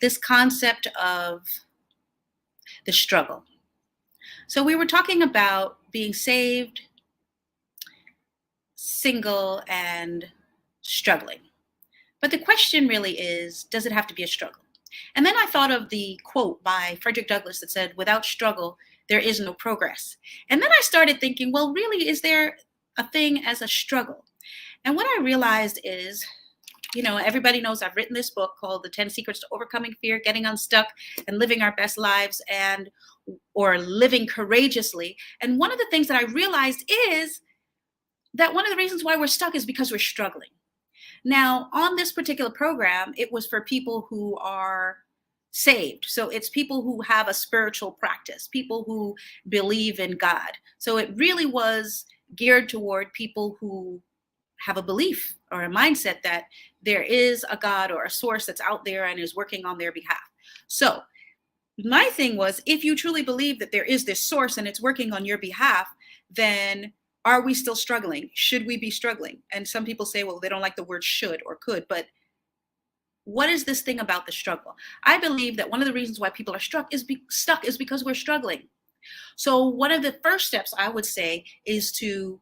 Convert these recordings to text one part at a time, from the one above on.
this concept of the struggle. So we were talking about being saved, single, and struggling. But the question really is, does it have to be a struggle? And then I thought of the quote by Frederick Douglas that said, without struggle, there is no progress. And then I started thinking, well, really, is there a thing as a struggle? And what I realized is, everybody knows I've written this book called The 10 Secrets to Overcoming Fear, Getting Unstuck, and Living Our Best Lives, or Living Courageously. And one of the things that I realized is that one of the reasons why we're stuck is because we're struggling. Now, on this particular program, it was for people who are saved. So it's people who have a spiritual practice, people who believe in God. So it really was geared toward people who have a belief or a mindset that there is a God or a source that's out there and is working on their behalf. So my thing was, if you truly believe that there is this source and it's working on your behalf, then are we still struggling? Should we be struggling? And some people say, well, they don't like the word should or could, but what is this thing about the struggle? I believe that one of the reasons why people are stuck is because we're struggling. So one of the first steps I would say is to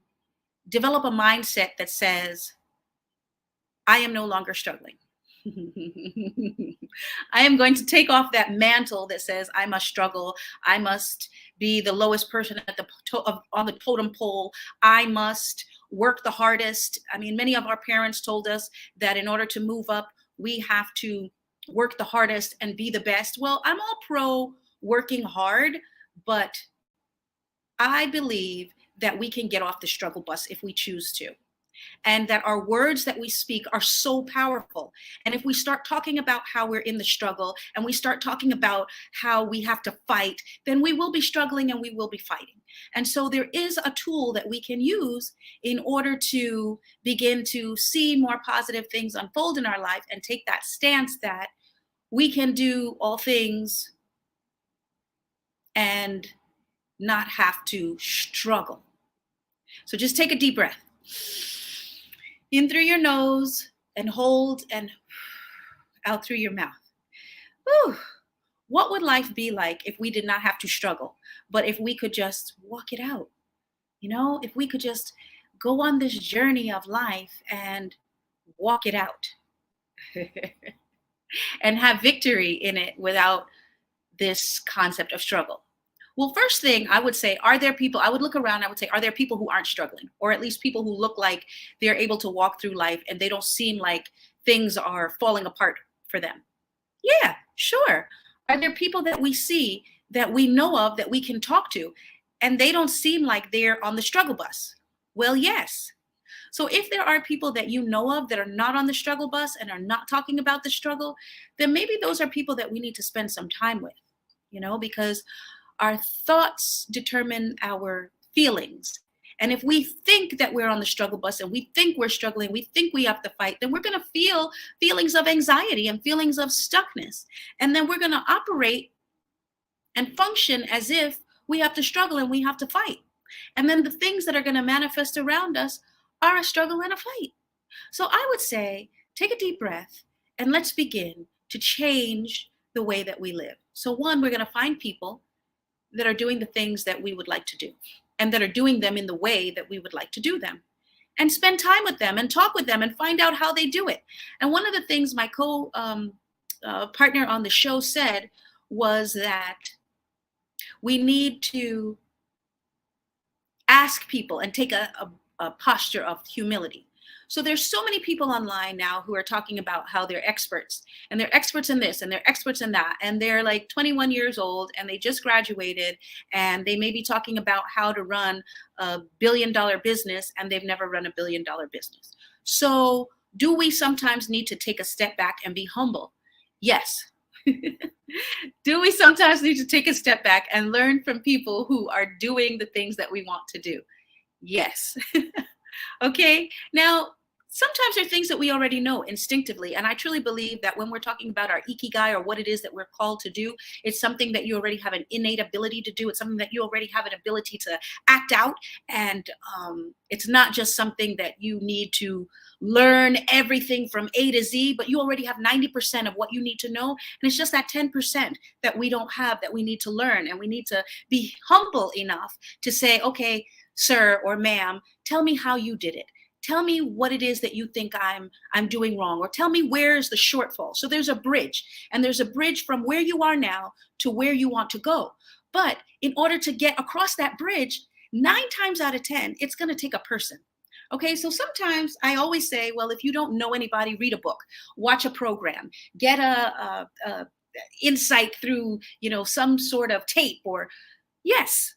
develop a mindset that says, I am no longer struggling. I am going to take off that mantle that says I must struggle. I must be the lowest person at on the totem pole. I must work the hardest. I mean, many of our parents told us that in order to move up, we have to work the hardest and be the best. Well, I'm all pro working hard, but I believe that we can get off the struggle bus if we choose to. And that our words that we speak are so powerful. And if we start talking about how we're in the struggle and we start talking about how we have to fight, then we will be struggling and we will be fighting. And so there is a tool that we can use in order to begin to see more positive things unfold in our life and take that stance that we can do all things and not have to struggle. So just take a deep breath. In through your nose and hold, and out through your mouth. Whew. What would life be like if we did not have to struggle, but if we could just walk it out? If we could just go on this journey of life and walk it out and have victory in it without this concept of struggle. Well, first thing I would say, I would look around, I would say, are there people who aren't struggling? Or at least people who look like they're able to walk through life and they don't seem like things are falling apart for them? Yeah, sure. Are there people that we see, that we know of, that we can talk to, and they don't seem like they're on the struggle bus? Well, yes. So if there are people that you know of that are not on the struggle bus and are not talking about the struggle, then maybe those are people that we need to spend some time with, because our thoughts determine our feelings. And if we think that we're on the struggle bus and we think we're struggling, we think we have to fight, then we're going to feel feelings of anxiety and feelings of stuckness. And then we're going to operate and function as if we have to struggle and we have to fight. And then the things that are going to manifest around us are a struggle and a fight. So I would say, take a deep breath and let's begin to change the way that we live. So one, we're going to find people that are doing the things that we would like to do and that are doing them in the way that we would like to do them, and spend time with them and talk with them and find out how they do it. And one of the things my partner on the show said was that we need to ask people and take a posture of humility. So there's so many people online now who are talking about how they're experts, and they're experts in this and they're experts in that. And they're like 21 years old and they just graduated and they may be talking about how to run a billion-dollar business and they've never run a billion-dollar business. So do we sometimes need to take a step back and be humble? Yes. Do we sometimes need to take a step back and learn from people who are doing the things that we want to do? Yes. Okay. Now, Sometimes there are things that we already know instinctively. And I truly believe that when we're talking about our ikigai or what it is that we're called to do, it's something that you already have an innate ability to do. It's something that you already have an ability to act out. And it's not just something that you need to learn everything from A to Z, but you already have 90% of what you need to know. And it's just that 10% that we don't have that we need to learn. And we need to be humble enough to say, okay, sir or ma'am, tell me how you did it. Tell me what it is that you think I'm doing wrong, or tell me where's the shortfall. So there's a bridge, and there's a bridge from where you are now to where you want to go. But in order to get across that bridge, 9 times out of 10, it's going to take a person. Okay, so sometimes I always say, well, if you don't know anybody, read a book, watch a program, get a insight through, some sort of tape, or yes.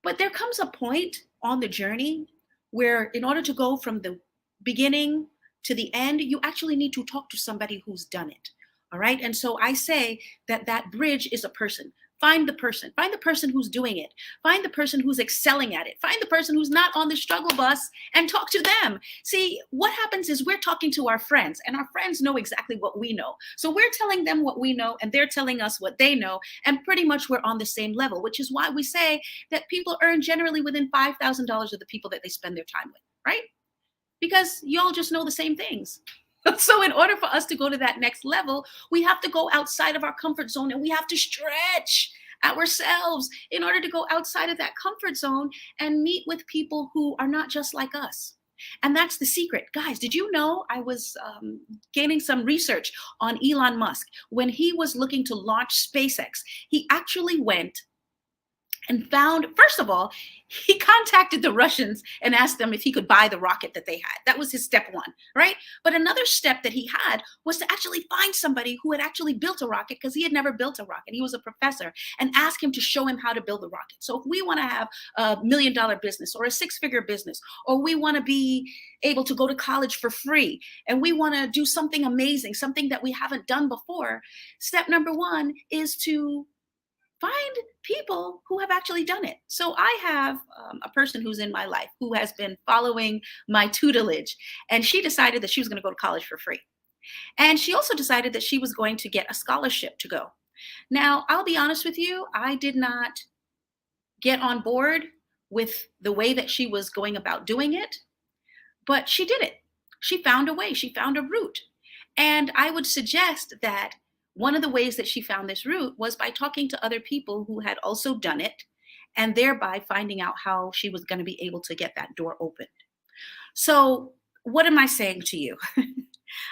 But there comes a point on the journey where, in order to go from the beginning to the end, you actually need to talk to somebody who's done it. All right. And so I say that that bridge is a person. Find the person who's doing it, find the person who's excelling at it, find the person who's not on the struggle bus, and talk to them. See, what happens is we're talking to our friends, and our friends know exactly what we know. So we're telling them what we know, and they're telling us what they know, and pretty much we're on the same level, which is why we say that people earn generally within $5,000 of the people that they spend their time with, right? Because y'all just know the same things. So in order for us to go to that next level, we have to go outside of our comfort zone, and we have to stretch ourselves in order to go outside of that comfort zone and meet with people who are not just like us. And that's the secret. Guys, did you know I was gaining some research on Elon Musk? When he was looking to launch SpaceX, he actually went and found, first of all, he contacted the Russians and asked them if he could buy the rocket that they had. That was his step one, right? But another step that he had was to actually find somebody who had actually built a rocket, because he had never built a rocket. He was a professor, and ask him to show him how to build a rocket. So if we want to have a $1 million business or a 6-figure business, or we want to be able to go to college for free, and we want to do something amazing, something that we haven't done before, step number one is to find people who have actually done it. So I have a person who's in my life who has been following my tutelage, and she decided that she was going to go to college for free. And she also decided that she was going to get a scholarship to go. Now, I'll be honest with you, I did not get on board with the way that she was going about doing it, but she did it. She found a way, she found a route. And I would suggest that one of the ways that she found this route was by talking to other people who had also done it, and thereby finding out how she was going to be able to get that door opened. So, what am I saying to you?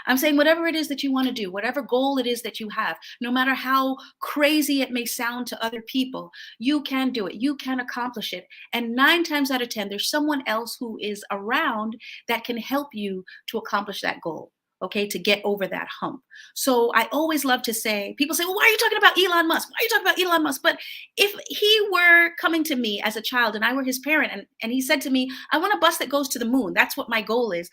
I'm saying whatever it is that you want to do, whatever goal it is that you have, no matter how crazy it may sound to other people, you can do it. You can accomplish it. And 9 times out of 10, there's someone else who is around that can help you to accomplish that goal. Okay, to get over that hump. So I always love to say, people say, well, why are you talking about Elon Musk? Why are you talking about Elon Musk? But if he were coming to me as a child and I were his parent, and he said to me, I want a bus that goes to the moon. That's what my goal is.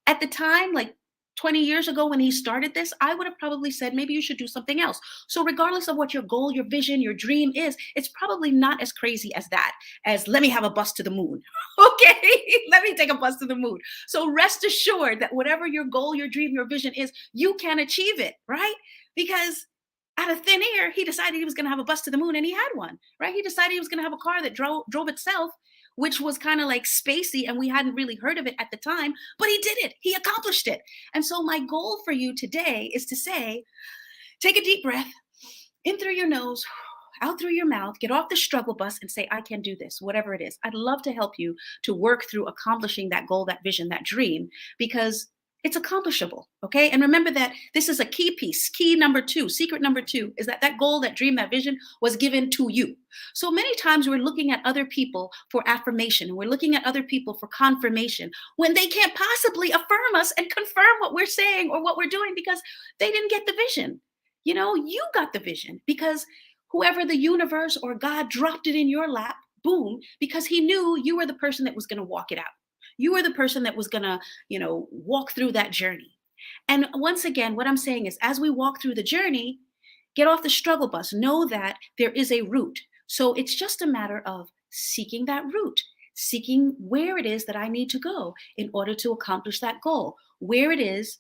At the time, like 20 years ago when he started this, I would have probably said, maybe you should do something else. So regardless of what your goal, your vision, your dream is, it's probably not as crazy as that, as let me have a bus to the moon. Okay, let me take a bus to the moon. So rest assured that whatever your goal, your dream, your vision is, you can achieve it, right? Because out of thin air, he decided he was going to have a bus to the moon, and he had one, right? He decided he was going to have a car that drove itself, which was kind of like spacey, and we hadn't really heard of it at the time, but he did it. He accomplished it. And so my goal for you today is to say, take a deep breath in through your nose, out through your mouth, get off the struggle bus and say, I can do this, whatever it is. I'd love to help you to work through accomplishing that goal, that vision, that dream, because it's accomplishable. Okay. And remember that this is a key piece. Key number 2, secret number 2 is that that goal, that dream, that vision was given to you. So many times we're looking at other people for affirmation. We're looking at other people for confirmation when they can't possibly affirm us and confirm what we're saying or what we're doing, because they didn't get the vision. You got the vision because whoever the universe or God dropped it in your lap, boom, because he knew you were the person that was going to walk it out. You were the person that was going to, walk through that journey. And once again, what I'm saying is, as we walk through the journey, get off the struggle bus. Know that there is a route. So it's just a matter of seeking that route, seeking where it is that I need to go in order to accomplish that goal. Where is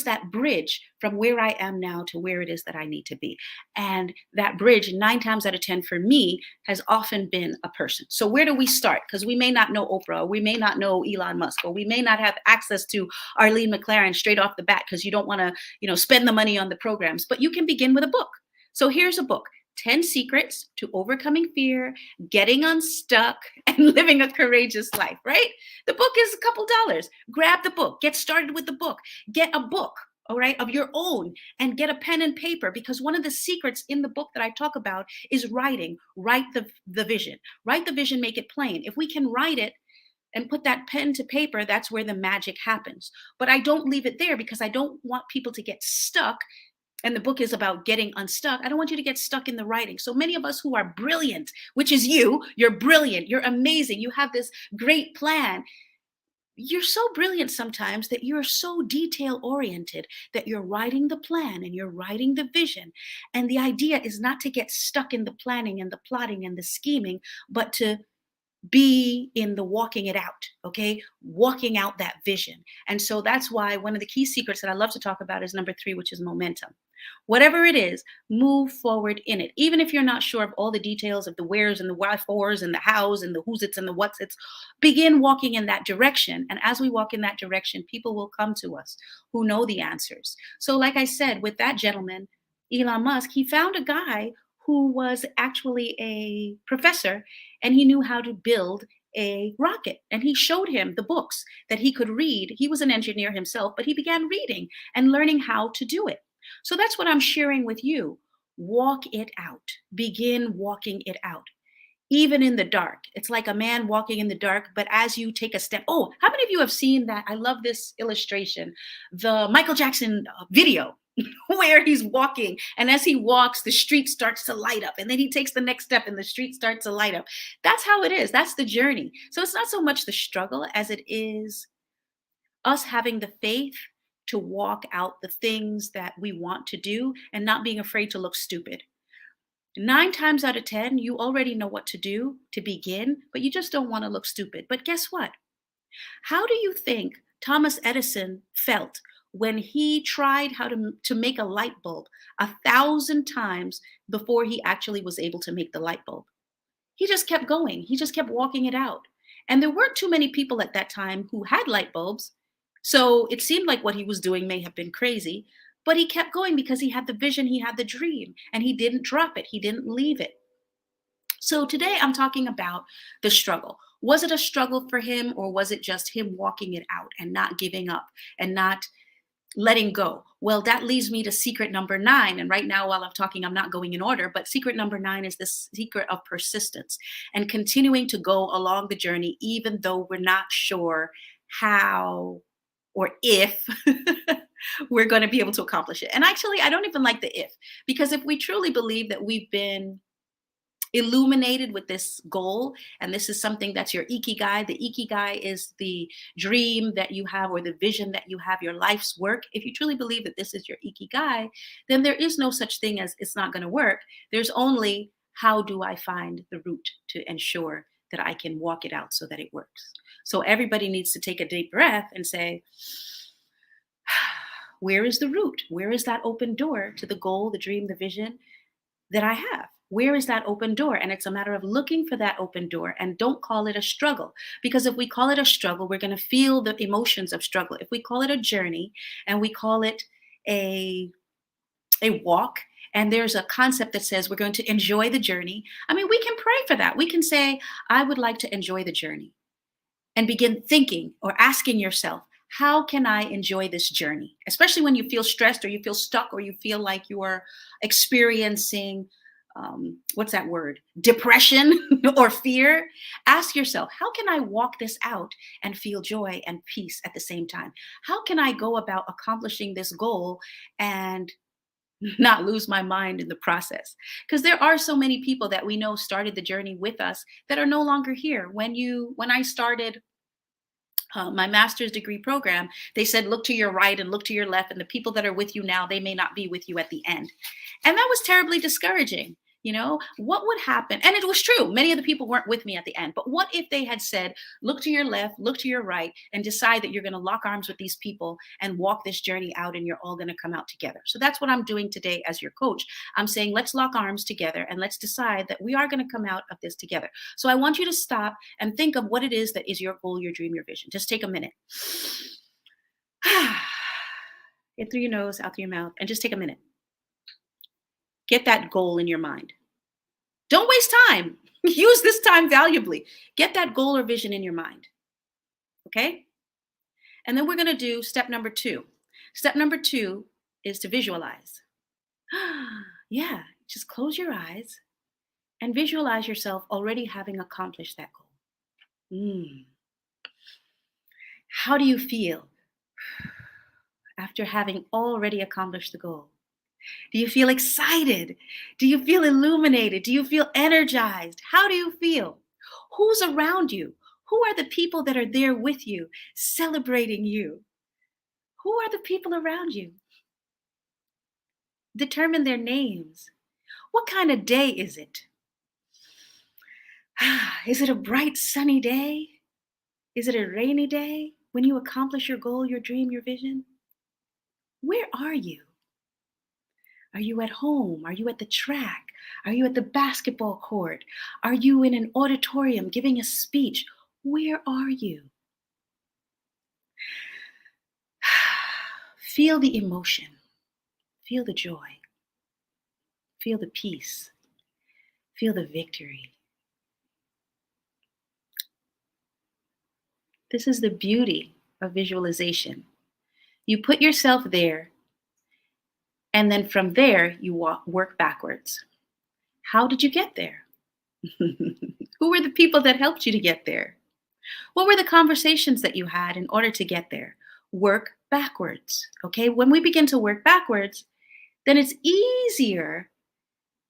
that bridge from where I am now to where it is that I need to be? And that bridge, 9 times out of 10 for me, has often been a person. So where do we start? Because we may not know Oprah, or we may not know Elon Musk, or we may not have access to Arlene McLaren straight off the bat because you don't want to, spend the money on the programs. But you can begin with a book. So here's a book. 10 Secrets to Overcoming Fear, Getting Unstuck, and Living a Courageous Life, right? The book is a couple dollars. Grab the book. Get started with the book. Get a book, all right, of your own, and get a pen and paper, because one of the secrets in the book that I talk about is writing. Write the vision. Write the vision, make it plain. If we can write it and put that pen to paper, that's where the magic happens. But I don't leave it there because I don't want people to get stuck, and the book is about getting unstuck. I don't want you to get stuck in the writing. So many of us who are brilliant, which is you're brilliant, you're amazing, you have this great plan. You're so brilliant sometimes that you're so detail oriented that you're writing the plan and you're writing the vision. And the idea is not to get stuck in the planning and the plotting and the scheming, but to be in the walking it out, okay? Walking out that vision. And so that's why one of the key secrets that I love to talk about is number 3, which is momentum. Whatever it is, move forward in it. Even if you're not sure of all the details of the wheres and the wherefores and the hows and the who's it's and the what's it's, begin walking in that direction. And as we walk in that direction, people will come to us who know the answers. So like I said, with that gentleman, Elon Musk, he found a guy who was actually a professor, and he knew how to build a rocket. And he showed him the books that he could read. He was an engineer himself, but he began reading and learning how to do it. So that's what I'm sharing with you. Walk it out. Begin walking it out. Even in the dark. It's like a man walking in the dark, but as you take a step. Oh, how many of you have seen that? I love this illustration. The Michael Jackson video where he's walking, and as he walks, the street starts to light up, and then he takes the next step and the street starts to light up. That's how it is. That's the journey. So it's not so much the struggle as it is us having the faith to walk out the things that we want to do and not being afraid to look stupid. 9 times out of 10, you already know what to do to begin, but you just don't want to look stupid. But guess what? How do you think Thomas Edison felt when he tried to make a light bulb 1,000 times before he actually was able to make the light bulb? He just kept going. He just kept walking it out. And there weren't too many people at that time who had light bulbs. So it seemed like what he was doing may have been crazy, but he kept going because he had the vision, he had the dream, and he didn't drop it. He didn't leave it. So today I'm talking about the struggle. Was it a struggle for him, or was it just him walking it out and not giving up and not letting go? Well, that leads me to secret number 9. And right now, while I'm talking, I'm not going in order, but secret number 9 is the secret of persistence and continuing to go along the journey, even though we're not sure how or if we're going to be able to accomplish it. And actually, I don't even like the if, because if we truly believe that we've been illuminated with this goal, and this is something that's your ikigai. The ikigai is the dream that you have, or the vision that you have, your life's work. If you truly believe that this is your ikigai, then there is no such thing as it's not going to work. There's only, how do I find the route to ensure that I can walk it out so that it works? So everybody needs to take a deep breath and say, where is the route? Where is that open door to the goal, the dream, the vision that I have? Where is that open door? And it's a matter of looking for that open door, and don't call it a struggle. Because if we call it a struggle, we're going to feel the emotions of struggle. If we call it a journey and we call it a walk, and there's a concept that says we're going to enjoy the journey, I mean, we can pray for that. We can say, I would like to enjoy the journey, and begin thinking or asking yourself, how can I enjoy this journey? Especially when you feel stressed, or you feel stuck, or you feel like you are experiencing what's that word? Depression or fear. Ask yourself, how can I walk this out and feel joy and peace at the same time? How can I go about accomplishing this goal and not lose my mind in the process? Because there are so many people that we know started the journey with us that are no longer here. When I started my master's degree program, they said, look to your right and look to your left, and the people that are with you now, they may not be with you at the end. And that was terribly discouraging. What would happen? And it was true. Many of the people weren't with me at the end. But what if they had said, look to your left, look to your right, and decide that you're going to lock arms with these people and walk this journey out and you're all going to come out together? So that's what I'm doing today as your coach. I'm saying, let's lock arms together and let's decide that we are going to come out of this together. So I want you to stop and think of what it is that is your goal, your dream, your vision. Just take a minute. In through your nose, out through your mouth, and just take a minute. Get that goal in your mind. Don't waste time. Use this time valuably. Get that goal or vision in your mind. Okay? And then we're going to do step number 2. Step number 2 is to visualize. Yeah, just close your eyes and visualize yourself already having accomplished that goal. How do you feel after having already accomplished the goal? Do you feel excited? Do you feel illuminated? Do you feel energized? How do you feel? Who's around you? Who are the people that are there with you, celebrating you? Who are the people around you? Determine their names. What kind of day is it? Is it a bright, sunny day? Is it a rainy day when you accomplish your goal, your dream, your vision? Where are you? Are you at home? Are you at the track? Are you at the basketball court? Are you in an auditorium giving a speech? Where are you? Feel the emotion. Feel the joy. Feel the peace. Feel the victory. This is the beauty of visualization. You put yourself there, and then from there, you work backwards. How did you get there? Who were the people that helped you to get there? What were the conversations that you had in order to get there? Work backwards, okay? When we begin to work backwards, then it's easier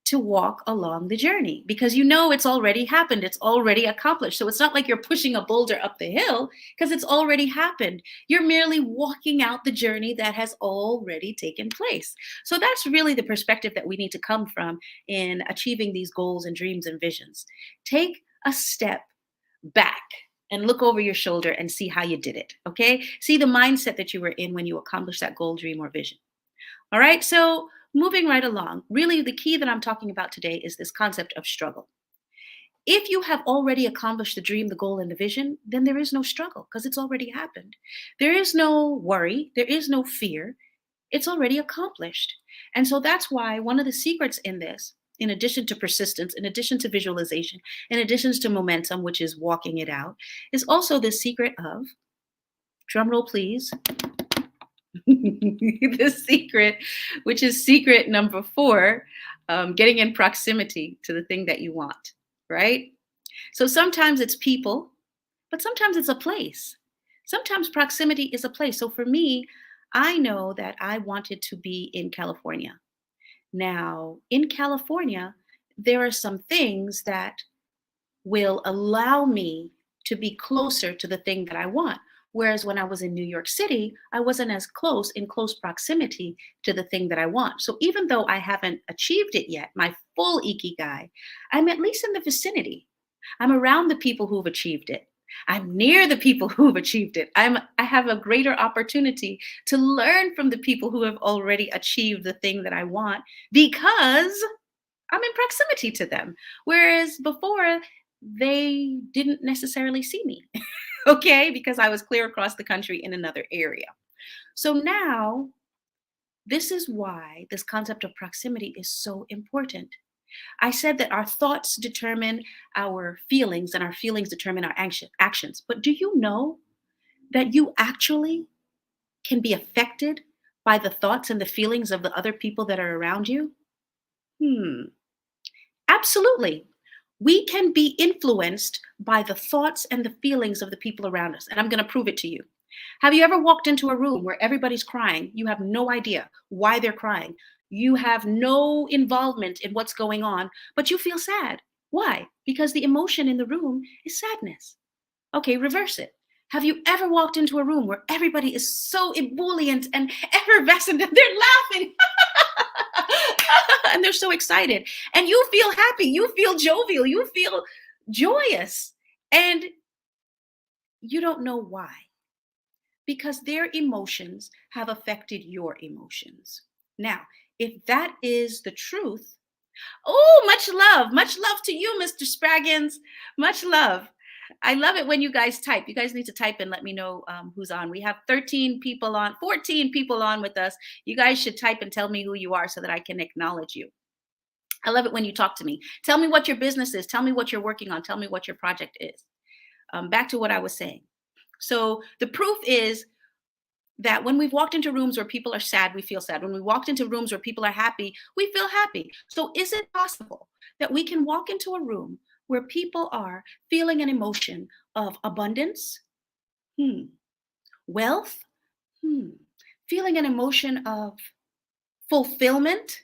to walk along the journey because it's already happened. It's already accomplished. So it's not like you're pushing a boulder up the hill because it's already happened. You're merely walking out the journey that has already taken place. So that's really the perspective that we need to come from in achieving these goals and dreams and visions. Take a step back and look over your shoulder and see how you did it, okay? See the mindset that you were in when you accomplished that goal, dream, or vision. All right, so moving right along, really the key that I'm talking about today is this concept of struggle. If you have already accomplished the dream, the goal, and the vision, then there is no struggle because it's already happened. There is no worry. There is no fear. It's already accomplished. And so that's why one of the secrets in this, in addition to persistence, in addition to visualization, in addition to momentum, which is walking it out, is also the secret of, drum roll please, the secret, which is secret number 4, getting in proximity to the thing that you want, right? So sometimes it's people, but sometimes it's a place. Sometimes proximity is a place. So for me, I know that I wanted to be in California. Now, in California, there are some things that will allow me to be closer to the thing that I want. Whereas when I was in New York City, I wasn't as close, in close proximity to the thing that I want. So even though I haven't achieved it yet, my full ikigai, I'm at least in the vicinity. I'm around the people who've achieved it. I'm near the people who've achieved it. I have a greater opportunity to learn from the people who have already achieved the thing that I want because I'm in proximity to them. Whereas before, they didn't necessarily see me. Okay, because I was clear across the country in another area. So now, this is why this concept of proximity is so important. I said that our thoughts determine our feelings and our feelings determine our actions. But do you know that you actually can be affected by the thoughts and the feelings of the other people that are around you? Absolutely. We can be influenced by the thoughts and the feelings of the people around us. And I'm going to prove it to you. Have you ever walked into a room where everybody's crying? You have no idea why they're crying. You have no involvement in what's going on, but you feel sad. Why? Because the emotion in the room is sadness. Okay, reverse it. Have you ever walked into a room where everybody is so ebullient and effervescent and they're laughing? And they're so excited. And you feel happy, you feel jovial, you feel joyous. And you don't know why. Because their emotions have affected your emotions. Now, if that is the truth, oh, much love to you, Mr. Spraggins. Much love. I love it when you guys type. You guys need to type and let me know who's on. We have 13 people on, 14 people on with us. You guys should type and tell me who you are so that I can acknowledge you. I love it when you talk to me. Tell me what your business is. Tell me what you're working on. Tell me what your project is. Back to what I was saying. So the proof is that when we've walked into rooms where people are sad, we feel sad. When we walked into rooms where people are happy, we feel happy. So is it possible that we can walk into a room where people are feeling an emotion of abundance, wealth, feeling an emotion of fulfillment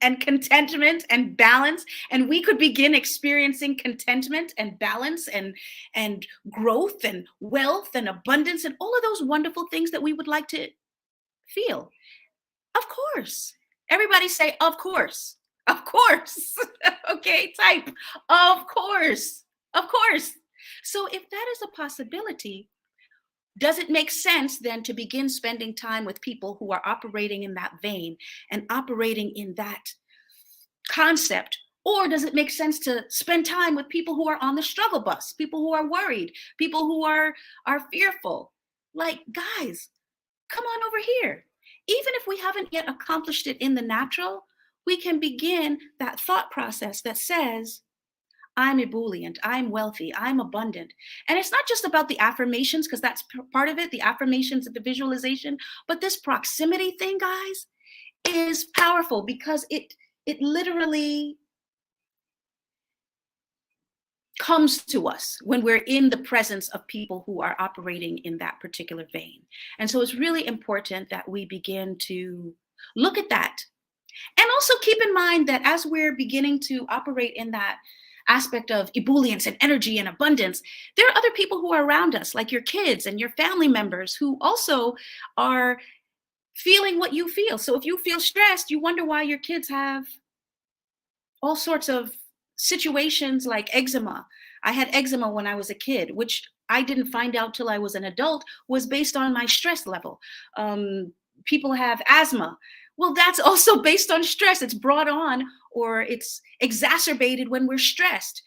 and contentment and balance, and we could begin experiencing contentment and balance and growth and wealth and abundance and all of those wonderful things that we would like to feel? Of course. Everybody say, of course. Of course. Okay, type, of course. Of course. So if that is a possibility, does it make sense then to begin spending time with people who are operating in that vein and operating in that concept? Or does it make sense to spend time with people who are on the struggle bus, people who are worried, people who are fearful? Like, guys, come on over here. Even if we haven't yet accomplished it in the natural, we can begin that thought process that says, I'm ebullient, I'm wealthy, I'm abundant. And it's not just about the affirmations, because that's part of it, the affirmations and the visualization, but this proximity thing, guys, is powerful because it literally comes to us when we're in the presence of people who are operating in that particular vein. And so it's really important that we begin to look at that. And also keep in mind that as we're beginning to operate in that aspect of ebullience and energy and abundance, there are other people who are around us, like your kids and your family members, who also are feeling what you feel. So if you feel stressed, you wonder why your kids have all sorts of situations like eczema. I had eczema when I was a kid, which I didn't find out till I was an adult was based on my stress level. People have asthma. Well, that's also based on stress. It's brought on or it's exacerbated when we're stressed.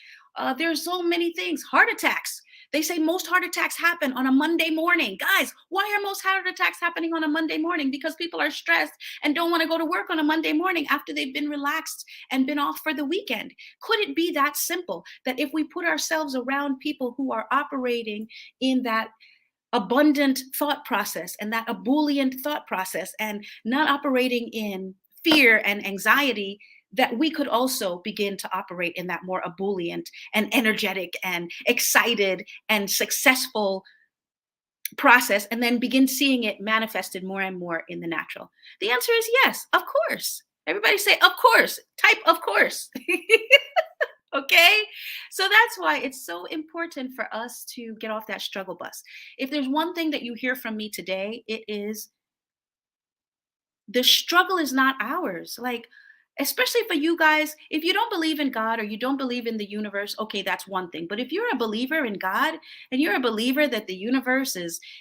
There's so many things. Heart attacks. They say most heart attacks happen on a Monday morning. Guys, why are most heart attacks happening on a Monday morning? Because people are stressed and don't want to go to work on a Monday morning after they've been relaxed and been off for the weekend. Could it be that simple that if we put ourselves around people who are operating in that abundant thought process and that ebullient thought process and not operating in fear and anxiety, that we could also begin to operate in that more ebullient and energetic and excited and successful process, and then begin seeing it manifested more and more in the natural? The answer is yes, of course. Everybody say, of course. Type, of course. Okay? So that's why it's so important for us to get off that struggle bus. If there's one thing that you hear from me today, it is the struggle is not ours. Like, especially for you guys, if you don't believe in God or you don't believe in the universe, okay, that's one thing. But if you're a believer in God and you're a believer that the universe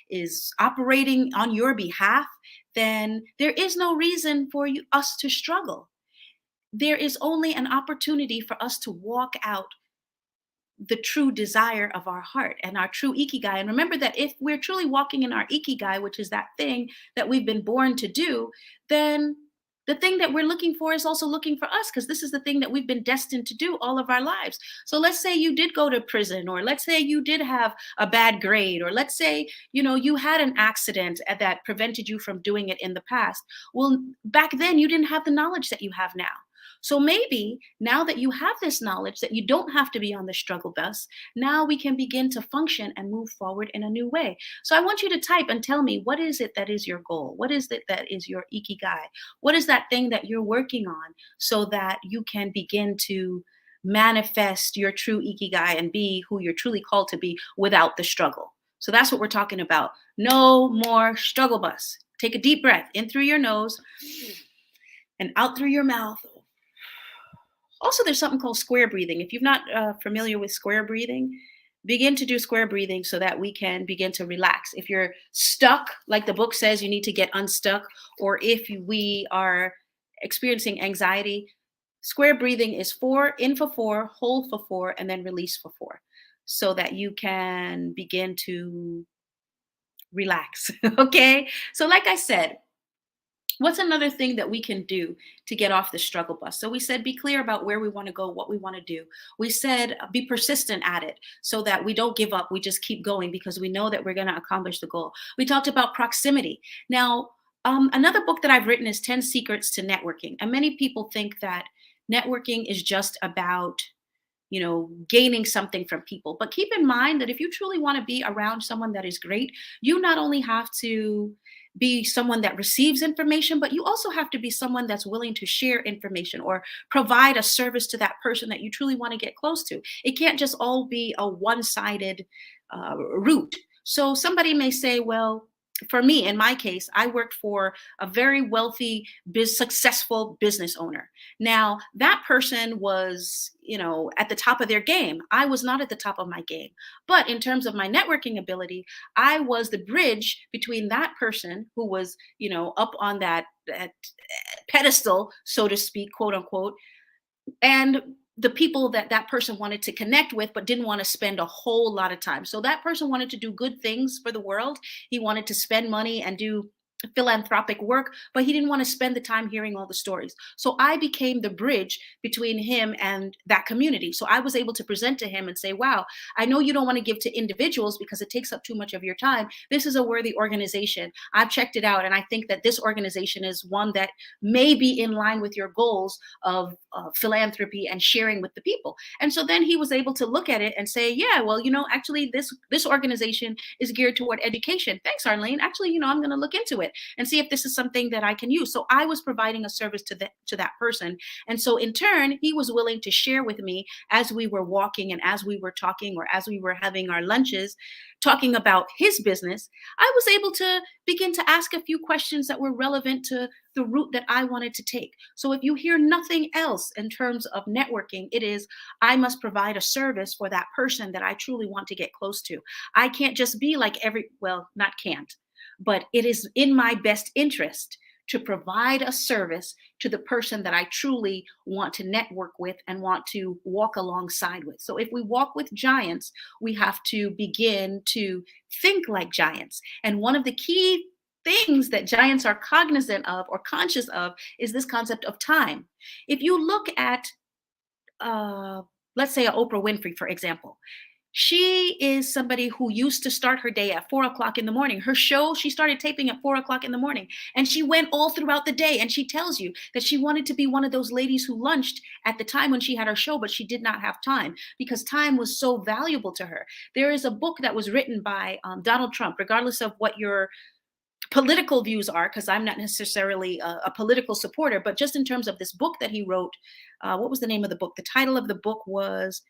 is operating on your behalf, then there is no reason for us to struggle. There is only an opportunity for us to walk out the true desire of our heart and our true ikigai. And remember that if we're truly walking in our ikigai, which is that thing that we've been born to do, then the thing that we're looking for is also looking for us, because this is the thing that we've been destined to do all of our lives. So let's say you did go to prison, or let's say you did have a bad grade, or let's say, you had an accident that prevented you from doing it in the past. Well, back then you didn't have the knowledge that you have now. So maybe now that you have this knowledge that you don't have to be on the struggle bus, now we can begin to function and move forward in a new way. So I want you to type and tell me, what is it that is your goal? What is it that is your ikigai? What is that thing that you're working on so that you can begin to manifest your true ikigai and be who you're truly called to be without the struggle? So that's what we're talking about. No more struggle bus. Take a deep breath in through your nose and out through your mouth. Also, there's something called square breathing. If you're not familiar with square breathing, begin to do square breathing so that we can begin to relax. If you're stuck, like the book says, you need to get unstuck, or if we are experiencing anxiety, square breathing is four in for four, hold for four, and then release for four, so that you can begin to relax. Okay. So, like I said, what's another thing that we can do to get off the struggle bus? So we said be clear about where we want to go, what we want to do. We said be persistent at it so that we don't give up. We just keep going because we know that we're going to accomplish the goal. We talked about proximity. Now, another book that I've written is 10 Secrets to Networking. And many people think that networking is just about gaining something from people. But keep in mind that if you truly want to be around someone that is great, you not only have to be someone that receives information, but you also have to be someone that's willing to share information or provide a service to that person that you truly want to get close to. It can't just all be a one sided route. So somebody may say, well, for me, in my case, I worked for a very wealthy, successful business owner. Now, that person was, at the top of their game. I was not at the top of my game. But in terms of my networking ability, I was the bridge between that person who was, up on that pedestal, so to speak, quote unquote, and the people that that person wanted to connect with but didn't want to spend a whole lot of time. So that person wanted to do good things for the world. He wanted to spend money and do philanthropic work, but he didn't want to spend the time hearing all the stories. So I became the bridge between him and that community. So I was able to present to him and say, wow, I know you don't want to give to individuals because it takes up too much of your time. This is a worthy organization. I've checked it out, and I think that this organization is one that may be in line with your goals of philanthropy and sharing with the people. And so then he was able to look at it and say, yeah, well, actually this organization is geared toward education. Thanks, Arlene. Actually, I'm going to look into it and see if this is something that I can use. So I was providing a service to that person. And so in turn, he was willing to share with me as we were walking and as we were talking or as we were having our lunches, talking about his business. I was able to begin to ask a few questions that were relevant to the route that I wanted to take. So if you hear nothing else in terms of networking, it is I must provide a service for that person that I truly want to get close to. I can't just be like not can't, but it is in my best interest to provide a service to the person that I truly want to network with and want to walk alongside with. So if we walk with giants, we have to begin to think like giants. And one of the key things that giants are cognizant of or conscious of is this concept of time. If you look at, let's say, Oprah Winfrey, for example, she is somebody who used to start her day at 4 o'clock in the morning. Her show, she started taping at 4 o'clock in the morning, and she went all throughout the day. And she tells you that she wanted to be one of those ladies who lunched at the time when she had her show, but she did not have time because time was so valuable to her. There is a book that was written by Donald Trump, regardless of what your political views are, because I'm not necessarily a political supporter, but just in terms of this book that he wrote, what was the name of the book? The title of the book was,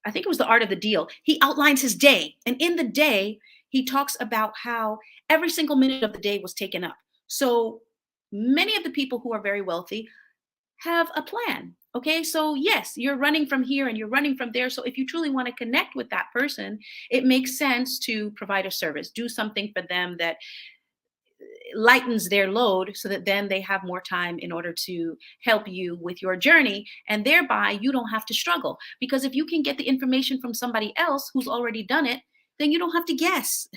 I think it was The Art of the Deal. He outlines his day. And in the day, he talks about how every single minute of the day was taken up. So many of the people who are very wealthy have a plan. Okay, so yes, you're running from here and you're running from there. So if you truly want to connect with that person, it makes sense to provide a service, do something for them that lightens their load so that then they have more time in order to help you with your journey, and thereby you don't have to struggle, because if you can get the information from somebody else who's already done it, then you don't have to guess.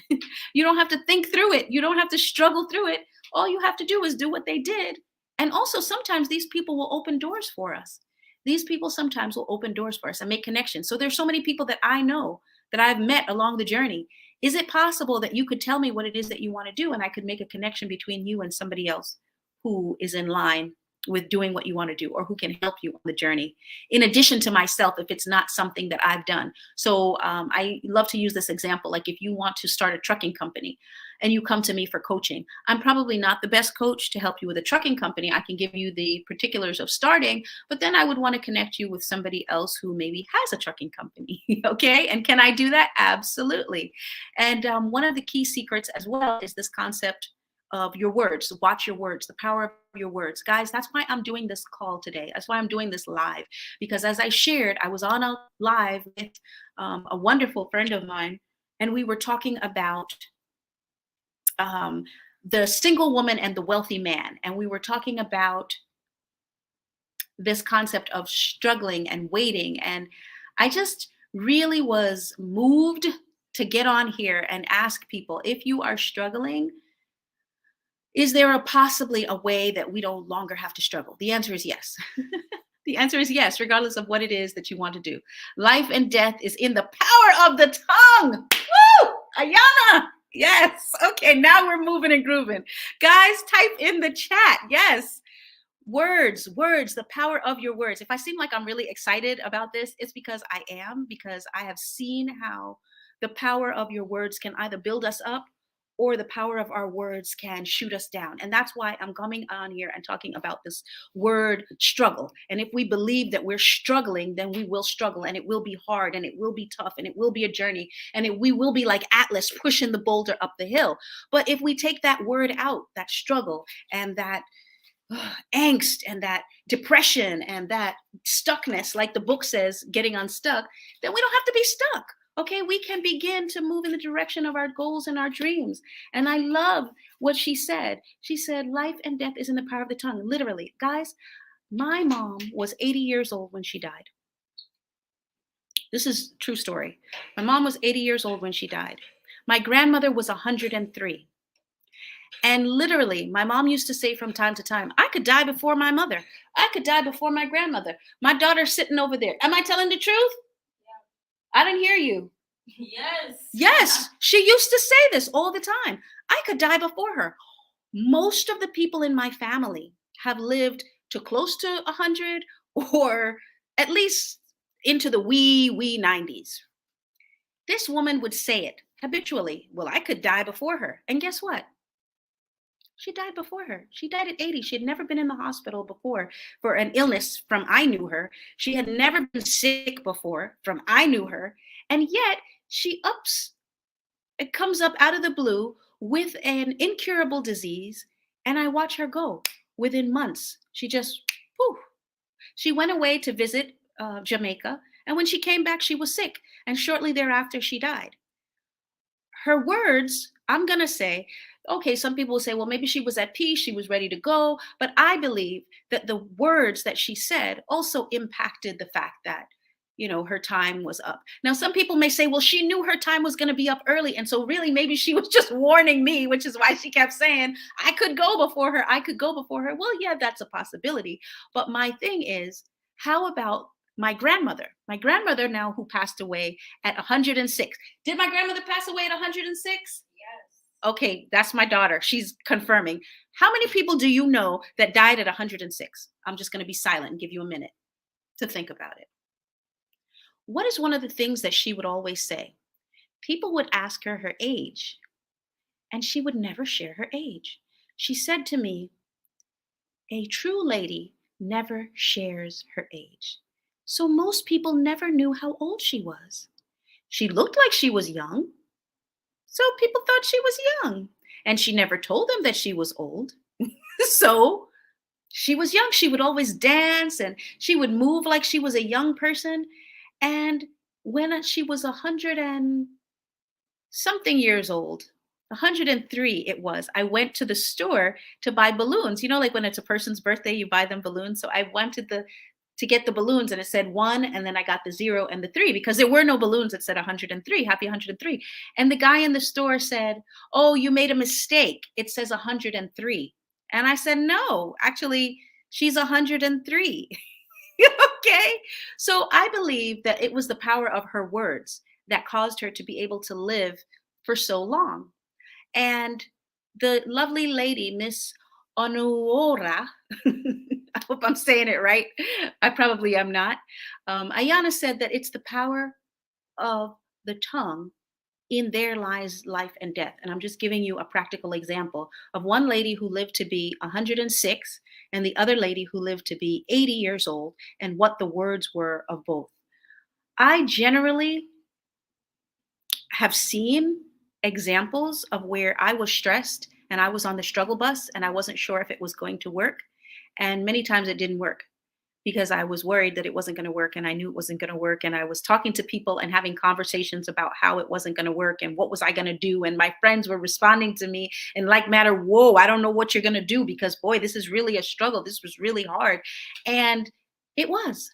You don't have to think through it, you don't have to struggle through it. All you have to do is do what they did. And also sometimes these people will open doors for us. These people sometimes will open doors for us and make connections. So there's so many people that I know that I've met along the journey. Is it possible that you could tell me what it is that you want to do and I could make a connection between you and somebody else who is in line with doing what you want to do, or who can help you on the journey, in addition to myself, if it's not something that I've done? So I love to use this example. Like if you want to start a trucking company and you come to me for coaching, I'm probably not the best coach to help you with a trucking company. I can give you the particulars of starting, but then I would want to connect you with somebody else who maybe has a trucking company. Okay. And can I do that? Absolutely. And one of the key secrets as well is this concept of your words. Watch your words, the power of your words. Guys, that's why I'm doing this call today. That's why I'm doing this live. Because as I shared, I was on a live with a wonderful friend of mine, and we were talking about um, the single woman and the wealthy man. And we were talking about this concept of struggling and waiting. And I just really was moved to get on here and ask people, if you are struggling, is there possibly a way that we no longer have to struggle? The answer is yes. The answer is yes, regardless of what it is that you want to do. Life and death is in the power of the tongue. Woo! Ayana! Yes. Okay, now we're moving and grooving. Guys, type in the chat. Yes. Words, the power of your words. If I seem like I'm really excited about this, it's because I am, because I have seen how the power of your words can either build us up or the power of our words can shoot us down. And that's why I'm coming on here and talking about this word struggle. And if we believe that we're struggling, then we will struggle, and it will be hard, and it will be tough, and it will be a journey, and we will be like Atlas pushing the boulder up the hill. But if we take that word out, that struggle and that angst and that depression and that stuckness, like the book says, getting unstuck, then we don't have to be stuck. Okay, we can begin to move in the direction of our goals and our dreams. And I love what she said. She said, life and death is in the power of the tongue. Literally, guys, my mom was 80 years old when she died. This is a true story. My mom was 80 years old when she died. My grandmother was 103. And literally, my mom used to say from time to time, I could die before my mother. I could die before my grandmother. My daughter's sitting over there. Am I telling the truth? I didn't hear you. Yes. Yes, she used to say this all the time. I could die before her. Most of the people in my family have lived to close to 100 or at least into the wee 90s. This woman would say it habitually. Well, I could die before her. And guess what? She died before her. She died at 80. She had never been in the hospital before for an illness from I knew her. She had never been sick before from I knew her. And yet it comes up out of the blue with an incurable disease. And I watch her go within months. She just, poof. She went away to visit Jamaica. And when she came back, she was sick. And shortly thereafter, she died. Her words, I'm going to say, okay, some people will say, well, maybe she was at peace, she was ready to go. But I believe that the words that she said also impacted the fact that, her time was up. Now, some people may say, well, she knew her time was going to be up early. And so really, maybe she was just warning me, which is why she kept saying, I could go before her. I could go before her. Well, yeah, that's a possibility. But my thing is, how about my grandmother now, who passed away at 106. Did my grandmother pass away at 106? Yes. Okay, that's my daughter. She's confirming. How many people do you know that died at 106? I'm just going to be silent and give you a minute to think about it. What is one of the things that she would always say? People would ask her age, and she would never share her age. She said to me, a true lady never shares her age. So most people never knew how old she was. She looked like she was young, so people thought she was young. And she never told them that she was old. So she was young. She would always dance and she would move like she was a young person. And when she was 100 and something years old, 103 it was, I went to the store to buy balloons. Like when it's a person's birthday, you buy them balloons. So I wanted to get the balloons, and it said 1, and then I got the 0 and the 3 because there were no balloons that said 103, happy 103. And the guy in the store said, oh, you made a mistake. It says 103. And I said, no, actually, she's 103. Okay. So I believe that it was the power of her words that caused her to be able to live for so long. And the lovely lady, Miss Onuora, I hope I'm saying it right. I probably am not. Ayana said that it's the power of the tongue. In there lies life and death. And I'm just giving you a practical example of one lady who lived to be 106 and the other lady who lived to be 80 years old, and what the words were of both. I generally have seen examples of where I was stressed and I was on the struggle bus and I wasn't sure if it was going to work. And many times it didn't work because I was worried that it wasn't going to work and I knew it wasn't going to work. And I was talking to people and having conversations about how it wasn't going to work and what was I going to do. And my friends were responding to me in like matter, whoa, I don't know what you're going to do because boy, this is really a struggle. This was really hard. And it was,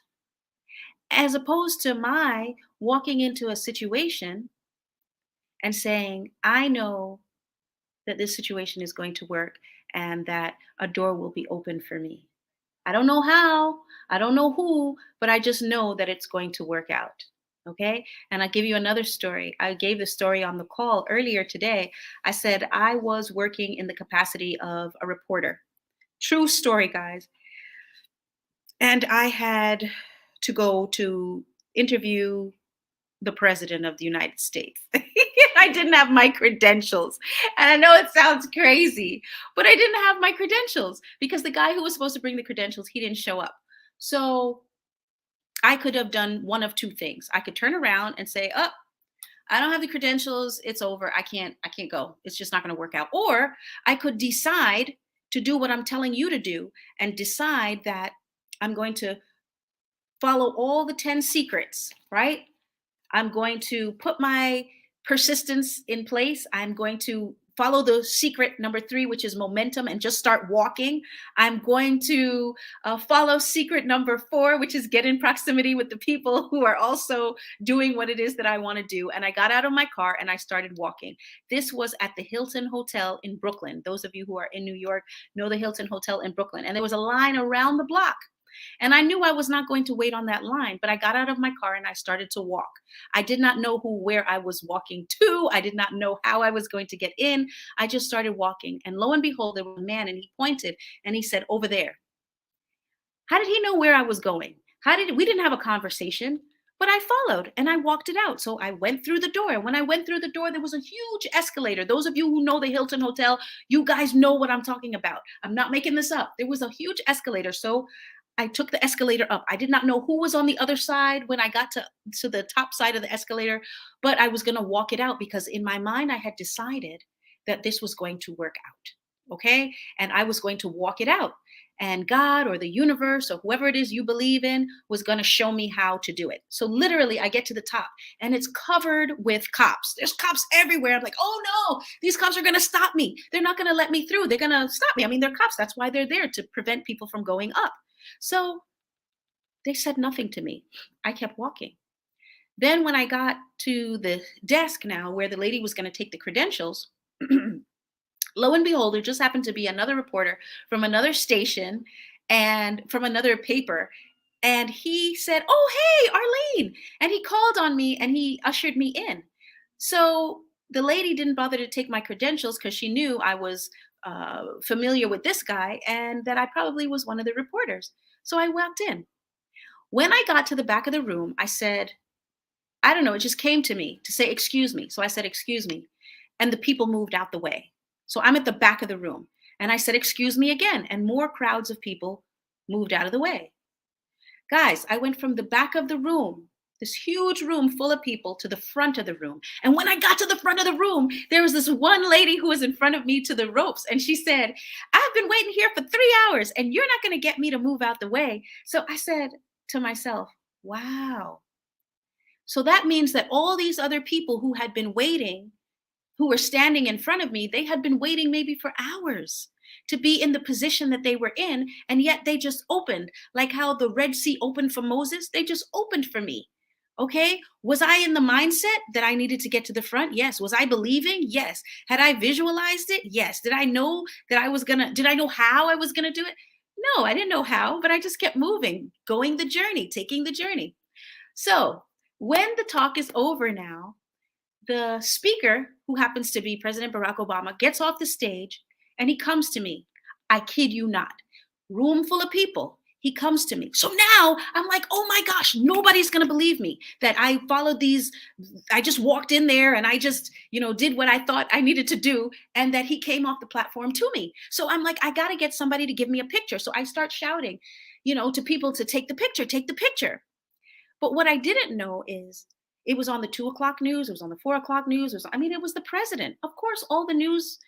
as opposed to my walking into a situation and saying, I know that this situation is going to work and that a door will be open for me. I don't know how, I don't know who, but I just know that it's going to work out. Okay. And I'll give you another story. I gave the story on the call earlier today. I said I was working in the capacity of a reporter. True story, guys. And I had to go to interview the president of the United States. I didn't have my credentials. And I know it sounds crazy, but I didn't have my credentials because the guy who was supposed to bring the credentials, he didn't show up. So I could have done one of two things. I could turn around and say, "Oh, I don't have the credentials. It's over. I can't go. It's just not going to work out." Or I could decide to do what I'm telling you to do and decide that I'm going to follow all the 10 secrets, right? I'm going to put my persistence in place. I'm going to follow the secret number 3, which is momentum, and just start walking. I'm going to follow secret number 4, which is get in proximity with the people who are also doing what it is that I want to do. And I got out of my car and I started walking. This was at the Hilton Hotel in Brooklyn. Those of you who are in New York know the Hilton Hotel in Brooklyn. And there was a line around the block. And I knew I was not going to wait on that line, but I got out of my car and I started to walk. I did not know where I was walking to. I did not know how I was going to get in. I just started walking. And lo and behold, there was a man and he pointed and he said, "Over there." How did he know where I was going? We didn't have a conversation, but I followed and I walked it out. So I went through the door. When I went through the door, there was a huge escalator. Those of you who know the Hilton Hotel, you guys know what I'm talking about. I'm not making this up. There was a huge escalator. So I took the escalator up. I did not know who was on the other side when I got to the top side of the escalator, but I was going to walk it out because in my mind, I had decided that this was going to work out. Okay. And I was going to walk it out. And God or the universe or whoever it is you believe in was going to show me how to do it. So literally, I get to the top and it's covered with cops. There's cops everywhere. I'm like, oh no, these cops are going to stop me. They're not going to let me through. They're going to stop me. I mean, they're cops. That's why they're there, to prevent people from going up. So they said nothing to me. I kept walking. Then when I got to the desk now where the lady was going to take the credentials, lo and behold, there just happened to be another reporter from another station and from another paper. And he said, "Oh, hey, Arlene." And he called on me and he ushered me in. So the lady didn't bother to take my credentials because she knew I was familiar with this guy and that I probably was one of the reporters. So I walked in. When I got to the back of the room, I said, I don't know, it just came to me to say, "Excuse me." So I said, "Excuse me." And the people moved out the way. So I'm at the back of the room and I said, "Excuse me" again. And more crowds of people moved out of the way. Guys, I went from the back of the room, this huge room full of people, to the front of the room. And when I got to the front of the room, there was this one lady who was in front of me to the ropes. And she said, "I've been waiting here for 3 hours and you're not going to get me to move out the way." So I said to myself, wow. So that means that all these other people who had been waiting, who were standing in front of me, they had been waiting maybe for hours to be in the position that they were in. And yet they just opened, like how the Red Sea opened for Moses. They just opened for me. Okay. Was I in the mindset that I needed to get to the front? Yes. Was I believing? Yes. Had I visualized it? Yes. Did I know that did I know how I was going to do it? No, I didn't know how, but I just kept moving, going the journey, taking the journey. So when the talk is over now, the speaker, who happens to be President Barack Obama, gets off the stage and he comes to me. I kid you not. Room full of people. He comes to me. So now I'm like, oh my gosh, nobody's going to believe me that I followed these. I just walked in there and I just, did what I thought I needed to do, and that he came off the platform to me. So I'm like, I got to get somebody to give me a picture. So I start shouting, to people to take the picture, take the picture. But what I didn't know is it was on the 2 o'clock news. It was on the 4 o'clock news. It was the president. Of course, all the news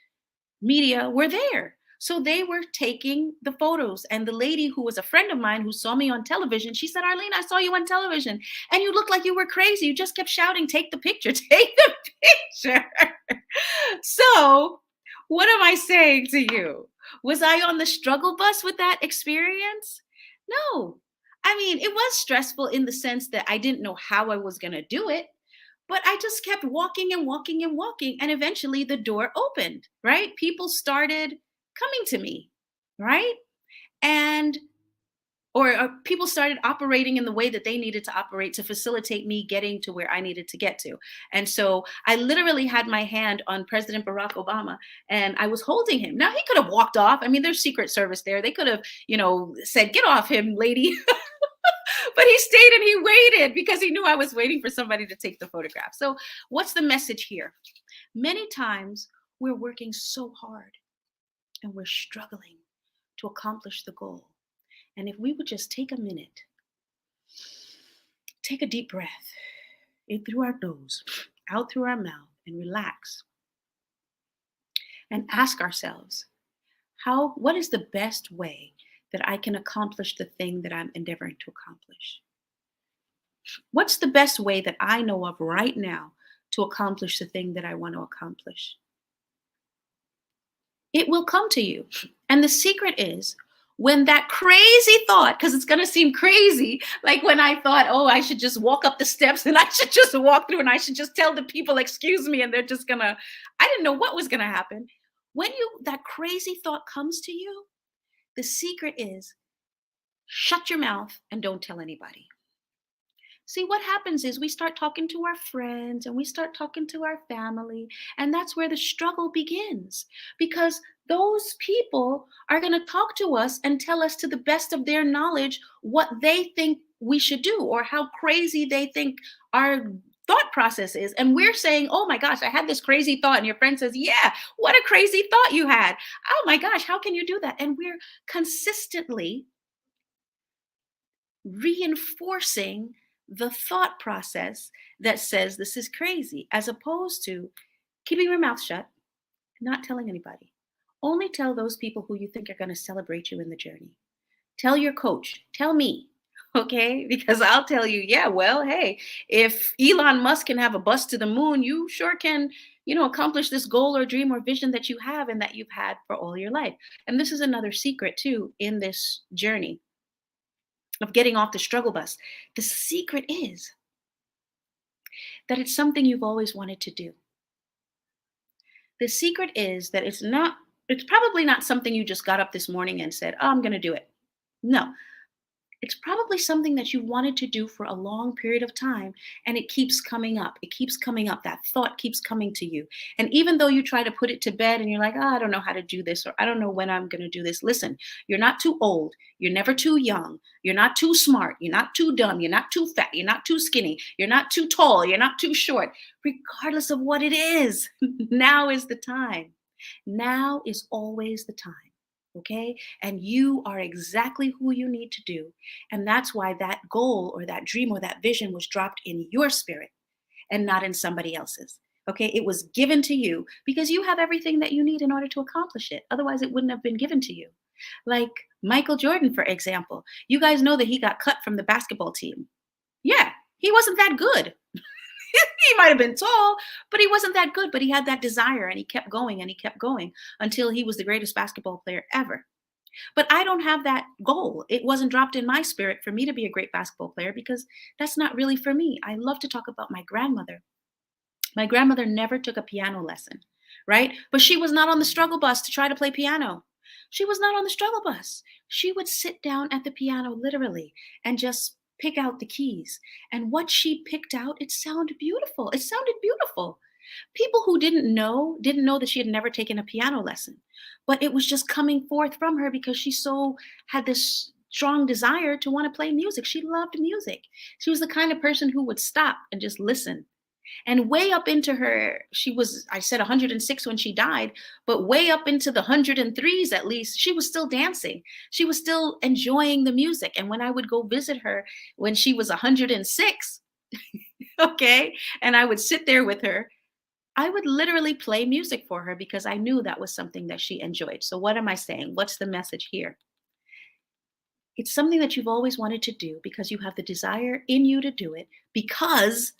media were there. So they were taking the photos. And the lady who was a friend of mine who saw me on television, she said, Arlene, I saw you on television and you looked like you were crazy. You just kept shouting, take the picture, take the picture. So, what am I saying to you? Was I on the struggle bus with that experience? No. I mean, it was stressful in the sense that I didn't know how I was going to do it, but I just kept walking and walking and walking. And eventually the door opened, right? People started coming to me, right? And or people started operating in the way that they needed to operate to facilitate me getting to where I needed to get to. And so I literally had my hand on President Barack Obama and I was holding him. Now he could have walked off. I mean, there's Secret Service there. They could have, said, get off him, lady. But he stayed and he waited because he knew I was waiting for somebody to take the photograph. So what's the message here? Many times we're working so hard and we're struggling to accomplish the goal. And if we would just take a minute, take a deep breath in through our nose, out through our mouth, and relax and ask ourselves, what is the best way that I can accomplish the thing that I'm endeavoring to accomplish? What's the best way that I know of right now to accomplish the thing that I want to accomplish? It will come to you. And the secret is when that crazy thought, because it's going to seem crazy, like when I thought, oh, I should just walk up the steps and I should just walk through and I should just tell the people, excuse me, and they're just going to, I didn't know what was going to happen. When that crazy thought comes to you, the secret is shut your mouth and don't tell anybody. See, what happens is we start talking to our friends and we start talking to our family, and that's where the struggle begins because those people are going to talk to us and tell us to the best of their knowledge what they think we should do or how crazy they think our thought process is. And we're saying, oh my gosh, I had this crazy thought. And your friend says, yeah, what a crazy thought you had. Oh my gosh, how can you do that? And we're consistently reinforcing the thought process that says this is crazy, as opposed to keeping your mouth shut, not telling anybody. Only tell those people who you think are going to celebrate you in the journey. Tell your coach, tell me, okay? Because I'll tell you, yeah, well, hey, if Elon Musk can have a bus to the moon, you sure can, accomplish this goal or dream or vision that you have and that you've had for all your life. And this is another secret too in this journey of getting off the struggle bus. The secret is that it's something you've always wanted to do. The secret is that it's probably not something you just got up this morning and said, oh, I'm going to do it. No, it's probably something that you wanted to do for a long period of time, and it keeps coming up. It keeps coming up. That thought keeps coming to you. And even though you try to put it to bed and you're like, oh, I don't know how to do this, or I don't know when I'm going to do this. Listen, you're not too old. You're never too young. You're not too smart. You're not too dumb. You're not too fat. You're not too skinny. You're not too tall. You're not too short. Regardless of what it is, now is the time. Now is always the time. Okay. And you are exactly who you need to do. And that's why that goal or that dream or that vision was dropped in your spirit and not in somebody else's. Okay. It was given to you because you have everything that you need in order to accomplish it. Otherwise, it wouldn't have been given to you. Like Michael Jordan, for example. You guys know that he got cut from the basketball team. Yeah. He wasn't that good. He might have been tall, but he wasn't that good. But he had that desire and he kept going and he kept going until he was the greatest basketball player ever. But I don't have that goal. It wasn't dropped in my spirit for me to be a great basketball player because that's not really for me. I love to talk about my grandmother. My grandmother never took a piano lesson, right? But she was not on the struggle bus to try to play piano. She was not on the struggle bus. She would sit down at the piano literally and just pick out the keys. And what she picked out, it sounded beautiful. It sounded beautiful. People who didn't know that she had never taken a piano lesson, but it was just coming forth from her because she had this strong desire to want to play music. She loved music. She was the kind of person who would stop and just listen. And way up into I said 106 when she died, but way up into the 103s at least, she was still dancing. She was still enjoying the music. And when I would go visit her when she was 106, okay, and I would sit there with her, I would literally play music for her because I knew that was something that she enjoyed. So, what am I saying? What's the message here? It's something that you've always wanted to do because you have the desire in you to do it because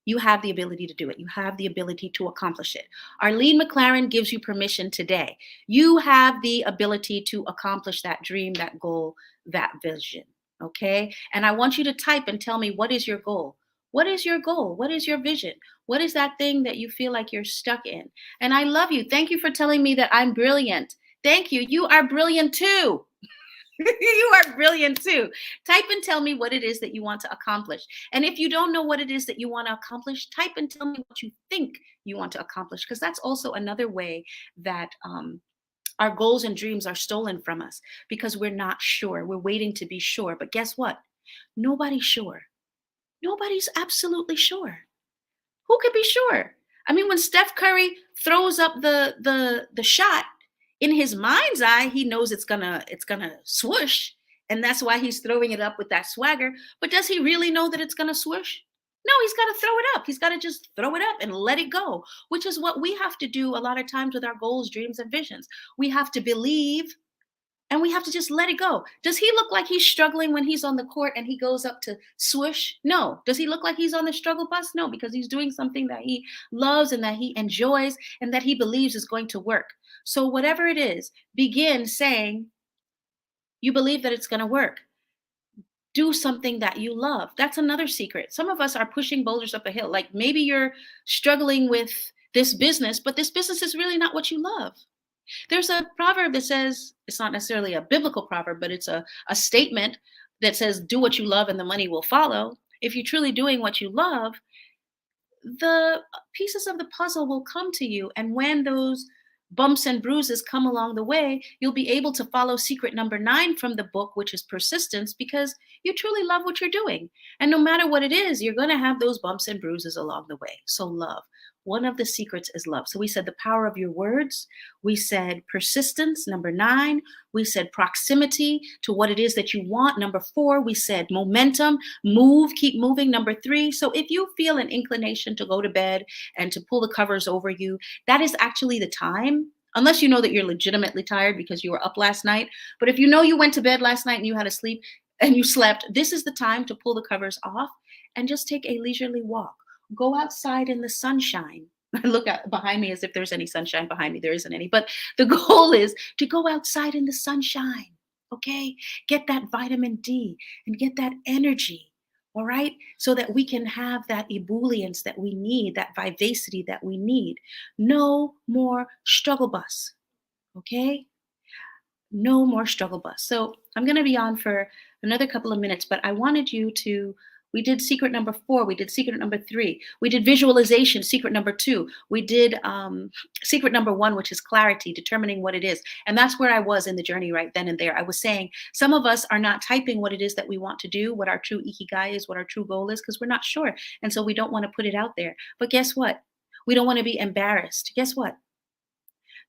you have the ability to do it. You have the ability to accomplish it. Arlene McLaren gives you permission today. You have the ability to accomplish that dream, that goal, that vision. Okay. And I want you to type and tell me, what is your goal? What is your goal? What is your vision? What is that thing that you feel like you're stuck in? And I love you. Thank you for telling me that I'm brilliant. Thank you. You are brilliant too. You are brilliant too. Type and tell me what it is that you want to accomplish. And if you don't know what it is that you want to accomplish, type and tell me what you think you want to accomplish, because that's also another way that our goals and dreams are stolen from us because we're not sure. We're waiting to be sure. But guess what? Nobody's sure. Nobody's absolutely sure. Who could be sure? I mean, when Steph Curry throws up the shot, in his mind's eye, he knows it's gonna swoosh, and that's why he's throwing it up with that swagger. But does he really know that it's gonna swoosh? No, he's got to throw it up. He's got to just throw it up and let it go, which is what we have to do a lot of times with our goals, dreams, and visions. We have to believe and we have to just let it go. Does he look like he's struggling when he's on the court and he goes up to swoosh? No. Does he look like he's on the struggle bus? No, because he's doing something that he loves and that he enjoys and that he believes is going to work. So, whatever it is, begin saying you believe that it's going to work. Do something that you love. That's another secret. Some of us are pushing boulders up a hill. Like maybe you're struggling with this business, but this business is really not what you love. There's a proverb that says, it's not necessarily a biblical proverb, but it's a statement that says, do what you love and the money will follow. If you're truly doing what you love, the pieces of the puzzle will come to you. And when those bumps and bruises come along the way, you'll be able to follow secret number 9 from the book, which is persistence, because you truly love what you're doing. And no matter what it is, you're going to have those bumps and bruises along the way. So love. One of the secrets is love. So we said the power of your words. We said persistence, number 9. We said proximity to what it is that you want. Number 4, we said momentum, move, keep moving. Number 3. So if you feel an inclination to go to bed and to pull the covers over you, that is actually the time, unless you know that you're legitimately tired because you were up last night. But if you know you went to bed last night and you had to sleep and you slept, this is the time to pull the covers off and just take a leisurely walk. Go outside in the sunshine. I look out behind me as if there's any sunshine behind me. There isn't any. But the goal is to go outside in the sunshine. Okay? Get that vitamin D and get that energy. All right? So that we can have that ebullience that we need, that vivacity that we need. No more struggle bus. Okay? No more struggle bus. So I'm going to be on for another couple of minutes, but I wanted you to. We did secret number 4. We did secret number 3. We did visualization, secret number 2. We did secret number 1, which is clarity, determining what it is. And that's where I was in the journey right then and there. I was saying some of us are not typing what it is that we want to do, what our true ikigai is, what our true goal is, because we're not sure. And so we don't want to put it out there. But guess what? We don't want to be embarrassed. Guess what?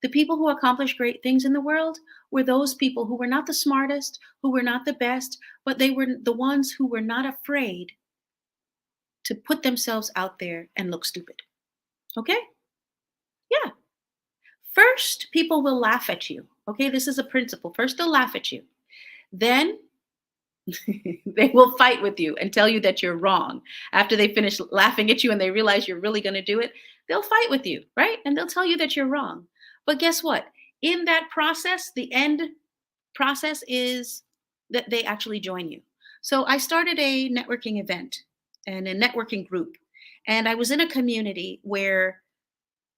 The people who accomplished great things in the world were those people who were not the smartest, who were not the best, but they were the ones who were not afraid to put themselves out there and look stupid. Okay? Yeah. First, people will laugh at you. Okay? This is a principle. First, they'll laugh at you. Then they will fight with you and tell you that you're wrong. After they finish laughing at you and they realize you're really going to do it, they'll fight with you, right? And they'll tell you that you're wrong. But guess what? In that process, the end process is that they actually join you. So I started a networking event and a networking group. And I was in a community where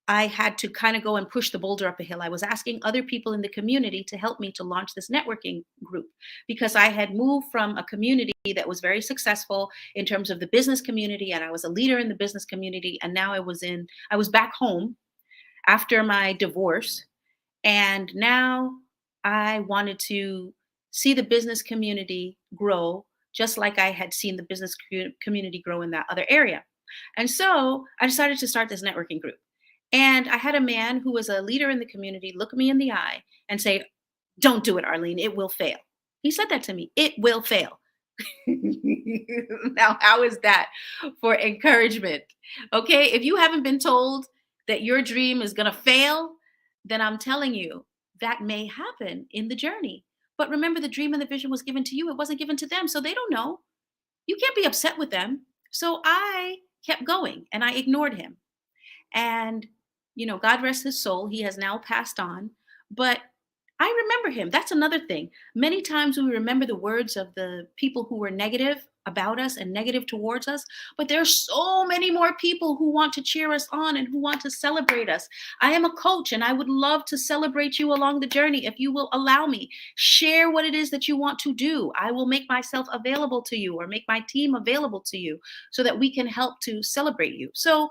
I had to kind of go and push the boulder up a hill. I was asking other people in the community to help me to launch this networking group because I had moved from a community that was very successful in terms of the business community, and I was a leader in the business community. And now I was back home after my divorce. And now I wanted to see the business community grow just like I had seen the business community grow in that other area. And so I decided to start this networking group. And I had a man who was a leader in the community look me in the eye and say, "Don't do it, Arlene, it will fail." He said that to me, "It will fail." Now, how is that for encouragement? Okay, if you haven't been told that your dream is going to fail, then I'm telling you that may happen in the journey. But remember, the dream and the vision was given to you, it wasn't given to them. So they don't know. You can't be upset with them. So I kept going and I ignored him. And, God rest his soul. He has now passed on. But I remember him. That's another thing. Many times we remember the words of the people who were negative about us and negative towards us, but there's so many more people who want to cheer us on and who want to celebrate us. I am a coach and I would love to celebrate you along the journey. If you will allow me, share what it is that you want to do. I will make myself available to you or make my team available to you so that we can help to celebrate you. So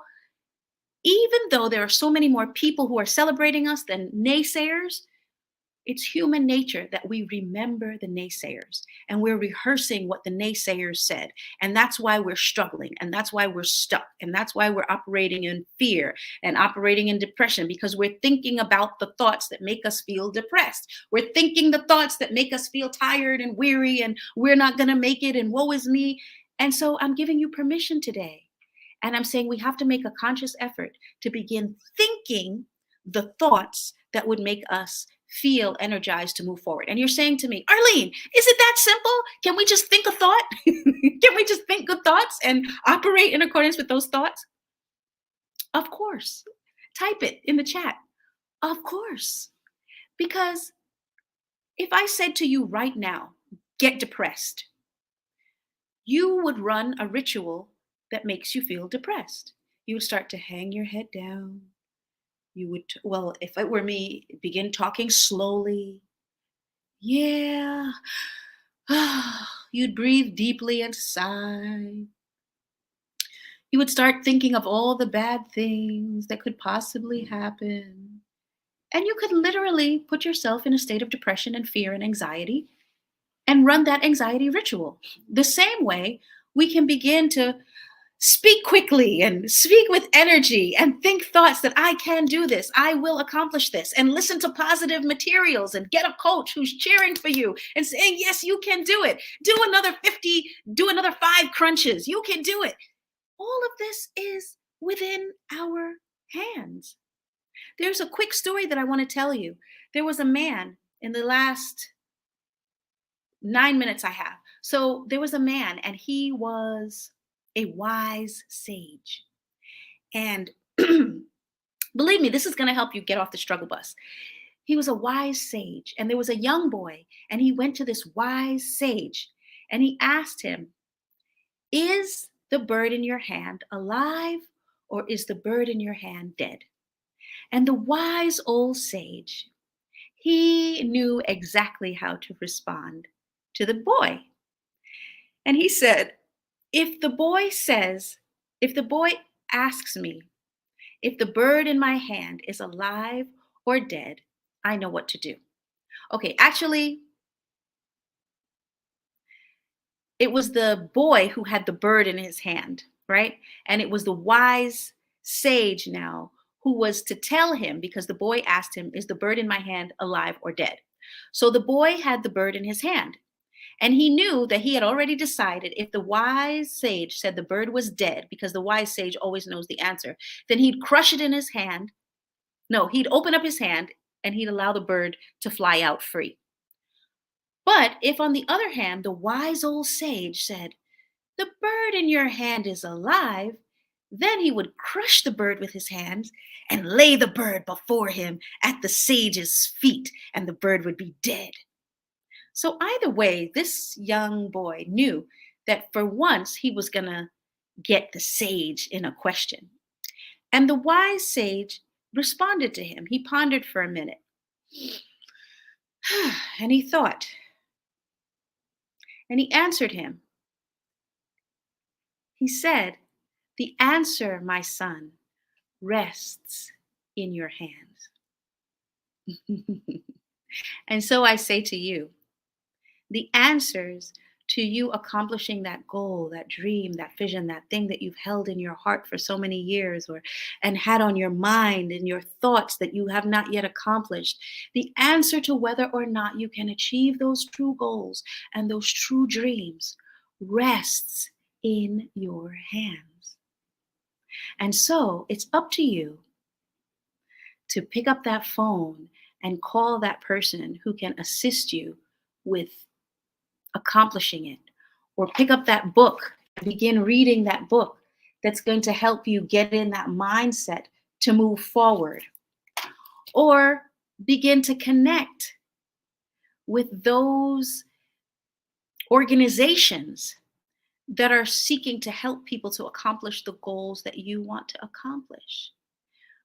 even though there are so many more people who are celebrating us than naysayers, it's human nature that we remember the naysayers and we're rehearsing what the naysayers said. And that's why we're struggling. And that's why we're stuck. And that's why we're operating in fear and operating in depression, because we're thinking about the thoughts that make us feel depressed. We're thinking the thoughts that make us feel tired and weary and we're not going to make it and woe is me. And so I'm giving you permission today. And I'm saying we have to make a conscious effort to begin thinking the thoughts that would make us feel energized to move forward. And you're saying to me, Arlene, is it that simple? Can we just think a thought? Can we just think good thoughts and operate in accordance with those thoughts? Of course. Type it in the chat. Of course. Because if I said to you right now, get depressed, you would run a ritual that makes you feel depressed. You would start to hang your head down. You would, well, if it were me, begin talking slowly. Yeah. You'd breathe deeply and sigh. You would start thinking of all the bad things that could possibly happen. And you could literally put yourself in a state of depression and fear and anxiety and run that anxiety ritual. The same way we can begin to speak quickly and speak with energy and think thoughts that I can do this, I will accomplish this, and listen to positive materials and get a coach who's cheering for you and saying, yes, you can do it. Do another 50, do another 5 crunches. You can do it. All of this is within our hands. There's a quick story that I want to tell you. There was a man in the last 9 minutes I have. So there was a man and he was a wise sage. And believe me, this is going to help you get off the struggle bus. He was a wise sage, and there was a young boy, and he went to this wise sage, and he asked him, is the bird in your hand alive, or is the bird in your hand dead? And the wise old sage, he knew exactly how to respond to the boy. And he said, if the boy asks me if the bird in my hand is alive or dead, I know what to do. Okay, actually, it was the boy who had the bird in his hand, right? And it was the wise sage now who was to tell him, because the boy asked him, is the bird in my hand alive or dead? So the boy had the bird in his hand. And he knew that he had already decided if the wise sage said the bird was dead, because the wise sage always knows the answer, then he'd crush it in his hand. No, he'd open up his hand and he'd allow the bird to fly out free. But if, on the other hand, the wise old sage said, the bird in your hand is alive, then he would crush the bird with his hands and lay the bird before him at the sage's feet, and the bird would be dead. So either way, this young boy knew that for once he was going to get the sage in a question. And the wise sage responded to him. He pondered for a minute. And he thought. And he answered him. He said, the answer, my son, rests in your hands. And so I say to you, the answers to you accomplishing that goal, that dream, that vision, that thing that you've held in your heart for so many years and had on your mind and your thoughts that you have not yet accomplished, the answer to whether or not you can achieve those true goals and those true dreams rests in your hands. And so it's up to you to pick up that phone and call that person who can assist you with accomplishing it, or pick up that book and begin reading that book that's going to help you get in that mindset to move forward, or begin to connect with those organizations that are seeking to help people to accomplish the goals that you want to accomplish.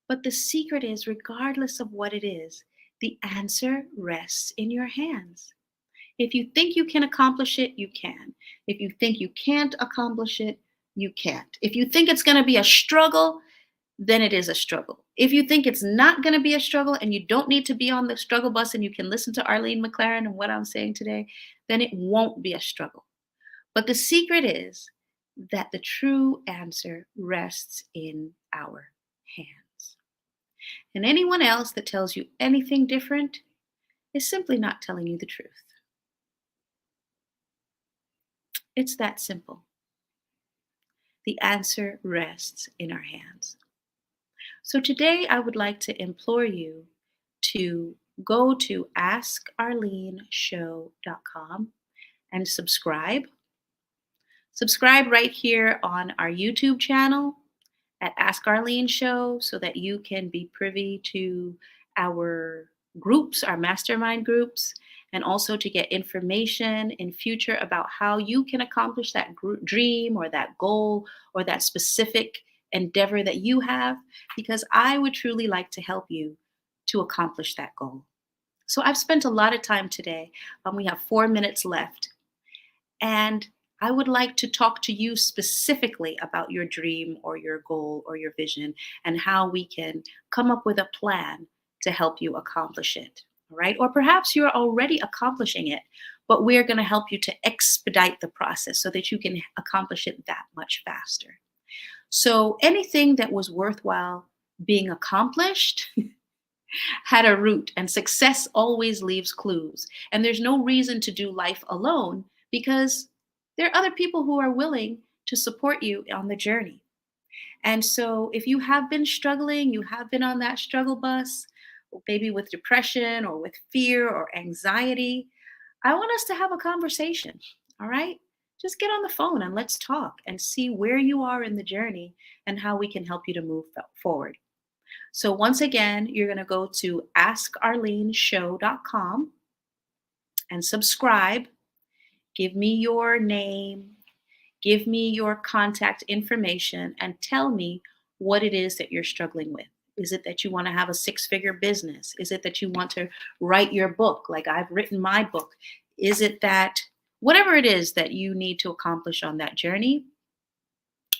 But the secret is, regardless of what it is, the answer rests in your hands. If you think you can accomplish it, you can. If you think you can't accomplish it, you can't. If you think it's going to be a struggle, then it is a struggle. If you think it's not going to be a struggle and you don't need to be on the struggle bus and you can listen to Arlene McLaren and what I'm saying today, then it won't be a struggle. But the secret is that the true answer rests in our hands. And anyone else that tells you anything different is simply not telling you the truth. It's that simple. The answer rests in our hands. So today I would like to implore you to go to askarleneshow.com and subscribe. Subscribe right here on our YouTube channel at Ask Arlene Show so that you can be privy to our groups, our mastermind groups, and also to get information in future about how you can accomplish that dream or that goal or that specific endeavor that you have, because I would truly like to help you to accomplish that goal. So I've spent a lot of time today. We have 4 minutes left. And I would like to talk to you specifically about your dream or your goal or your vision and how we can come up with a plan to help you accomplish it. All right. Or perhaps you're already accomplishing it, but we're going to help you to expedite the process so that you can accomplish it that much faster. So anything that was worthwhile being accomplished had a root, and success always leaves clues. And there's no reason to do life alone because there are other people who are willing to support you on the journey. And so if you have been struggling, you have been on that struggle bus, maybe with depression or with fear or anxiety, I want us to have a conversation. All right? Just get on the phone and let's talk and see where you are in the journey and how we can help you to move forward. So once again, you're going to go to askarleneshow.com and subscribe. Give me your name, give me your contact information, and tell me what it is that you're struggling with. Is it that you want to have a 6-figure business? Is it that you want to write your book like I've written my book? Is it that whatever it is that you need to accomplish on that journey,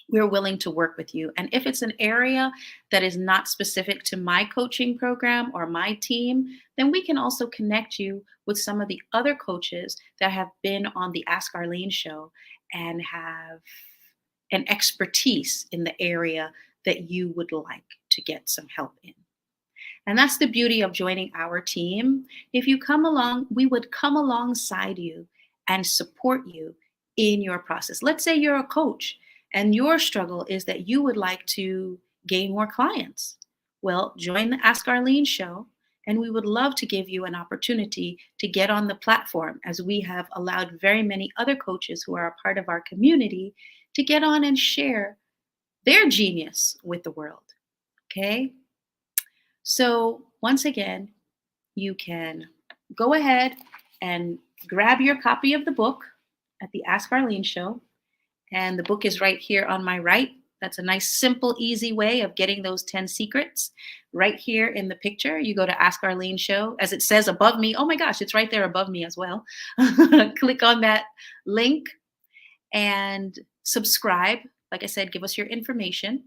we're willing to work with you. And if it's an area that is not specific to my coaching program or my team, then we can also connect you with some of the other coaches that have been on the Ask Arlene show and have an expertise in the area that you would like to get some help in. And that's the beauty of joining our team. If you come along, we would come alongside you and support you in your process. Let's say you're a coach and your struggle is that you would like to gain more clients. Well, join the Ask Arlene show, and we would love to give you an opportunity to get on the platform, as we have allowed very many other coaches who are a part of our community to get on and share their genius with the world. Okay? So once again, you can go ahead and grab your copy of the book at the Ask Arlene show. And the book is right here on my right. That's a nice, simple, easy way of getting those 10 secrets right here in the picture. You go to Ask Arlene Show, as it says above me. Oh my gosh, it's right there above me as well. Click on that link and subscribe. Like I said, give us your information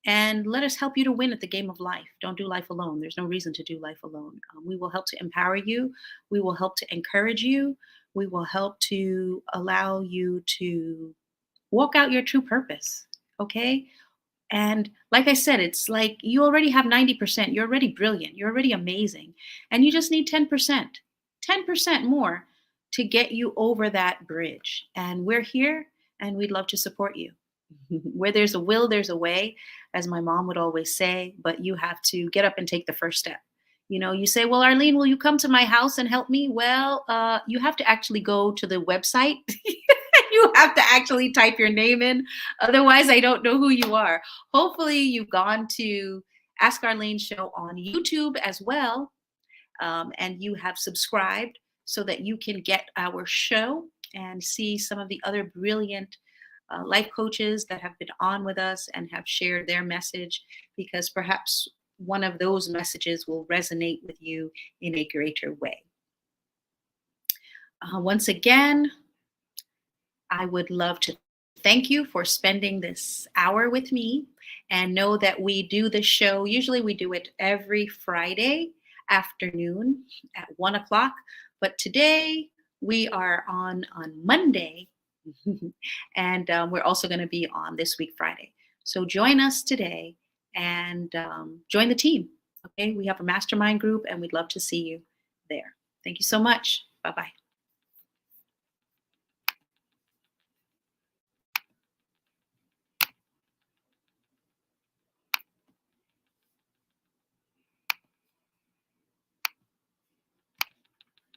and let us help you to win at the game of life. Don't do life alone. There's no reason to do life alone. We will help to empower you. We will help to encourage you. We will help to allow you to walk out your true purpose, okay? And like I said, it's like you already have 90%. You're already brilliant. You're already amazing. And you just need 10%, 10% more to get you over that bridge. And we're here and we'd love to support you. Where there's a will, there's a way, as my mom would always say, but you have to get up and take the first step. You say, well, Arlene, will you come to my house and help me? Well, you have to actually go to the website. You have to actually type your name in. Otherwise, I don't know who you are. Hopefully, you've gone to Ask Arlene show on YouTube as well, and you have subscribed so that you can get our show and see some of the other brilliant life coaches that have been on with us and have shared their message, because perhaps one of those messages will resonate with you in a greater way. Once again, I would love to thank you for spending this hour with me, and know that we do the show. Usually we do it every Friday afternoon at 1 o'clock, but today we are on Monday. And we're also going to be on this week, Friday. So join us today and join the team. Okay, we have a mastermind group and we'd love to see you there. Thank you so much. Bye-bye.